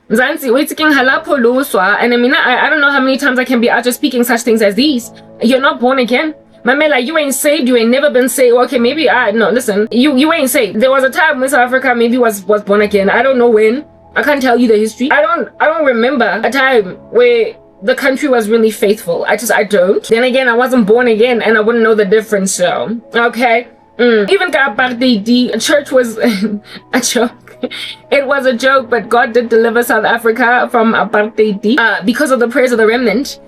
Mzansi, waiting halapho loswa. And I mean, I don't know how many times I can be out just speaking such things as these. You're not born again. Mamela, you ain't saved, you ain't never been saved. Okay, maybe no, listen, you ain't saved. There was a time when South Africa maybe was born again. I don't know when. I can't tell you the history. I don't remember a time where the country was really faithful. I don't. Then again, I wasn't born again and I wouldn't know the difference, so okay. Even the church was a joke. It was a joke, but God did deliver South Africa from apartheid because of the prayers of the remnant.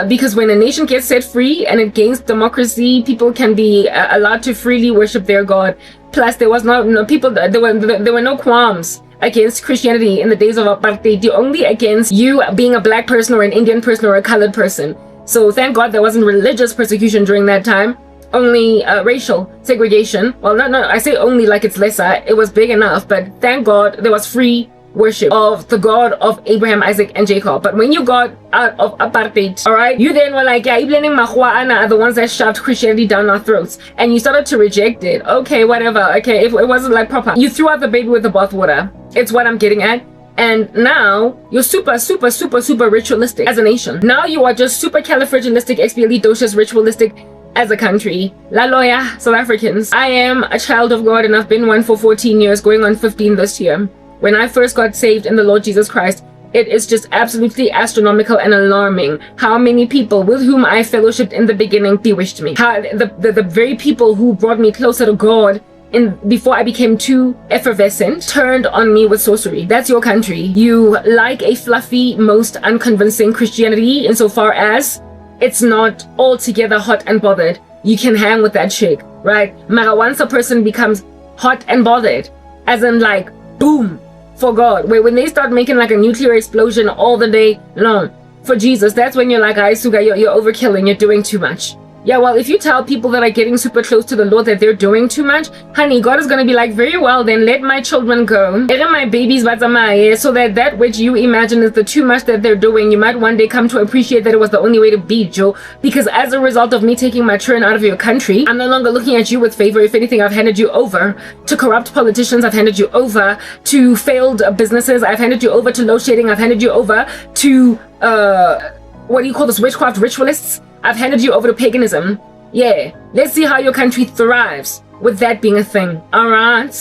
Because when a nation gets set free and it gains democracy, people can be allowed to freely worship their God. Plus, there was no people. There were no qualms against Christianity in the days of apartheid. Only against you being a black person or an Indian person or a colored person. So thank God there wasn't religious persecution during that time. Only racial segregation. Well, no, I say only like it's lesser. It was big enough, but thank God there was free worship of the God of Abraham, Isaac, and Jacob. But when you got out of apartheid, all right, you then were like, yeah, Iblening Mahua are the ones that shoved Christianity down our throats, and you started to reject it. Okay, whatever. Okay, if it wasn't like proper, you threw out the baby with the bathwater. It's what I'm getting at. And now you're super ritualistic as a nation. Now you are just supercalifragilisticexpialidocious ritualistic as a country. La loya, South Africans. I am a child of God and I've been one for 14 years, going on 15 this year. When I first got saved in the Lord Jesus Christ, it is just absolutely astronomical and alarming how many people with whom I fellowshipped in the beginning bewitched me. How the very people who brought me closer to God before I became too effervescent turned on me with sorcery. That's your country. You like a fluffy, most unconvincing Christianity insofar as it's not altogether hot and bothered. You can hang with that chick, right? Mara, once a person becomes hot and bothered, as in like, boom, for God, when they start making like a nuclear explosion all the day long for Jesus, that's when you're like, "Ay, Suga, you're overkilling, you're doing too much." Yeah, well, if you tell people that are getting super close to the Lord that they're doing too much, honey, God is going to be like, very well, then let my children go. Let my babies so that which you imagine is the too much that they're doing, you might one day come to appreciate that it was the only way to be, Joe. Because as a result of me taking my children out of your country, I'm no longer looking at you with favor. If anything, I've handed you over to corrupt politicians. I've handed you over to failed businesses. I've handed you over to load shedding. I've handed you over to, what do you call this, witchcraft ritualists? I've handed you over to paganism. Yeah, let's see how your country thrives with that being a thing. All right.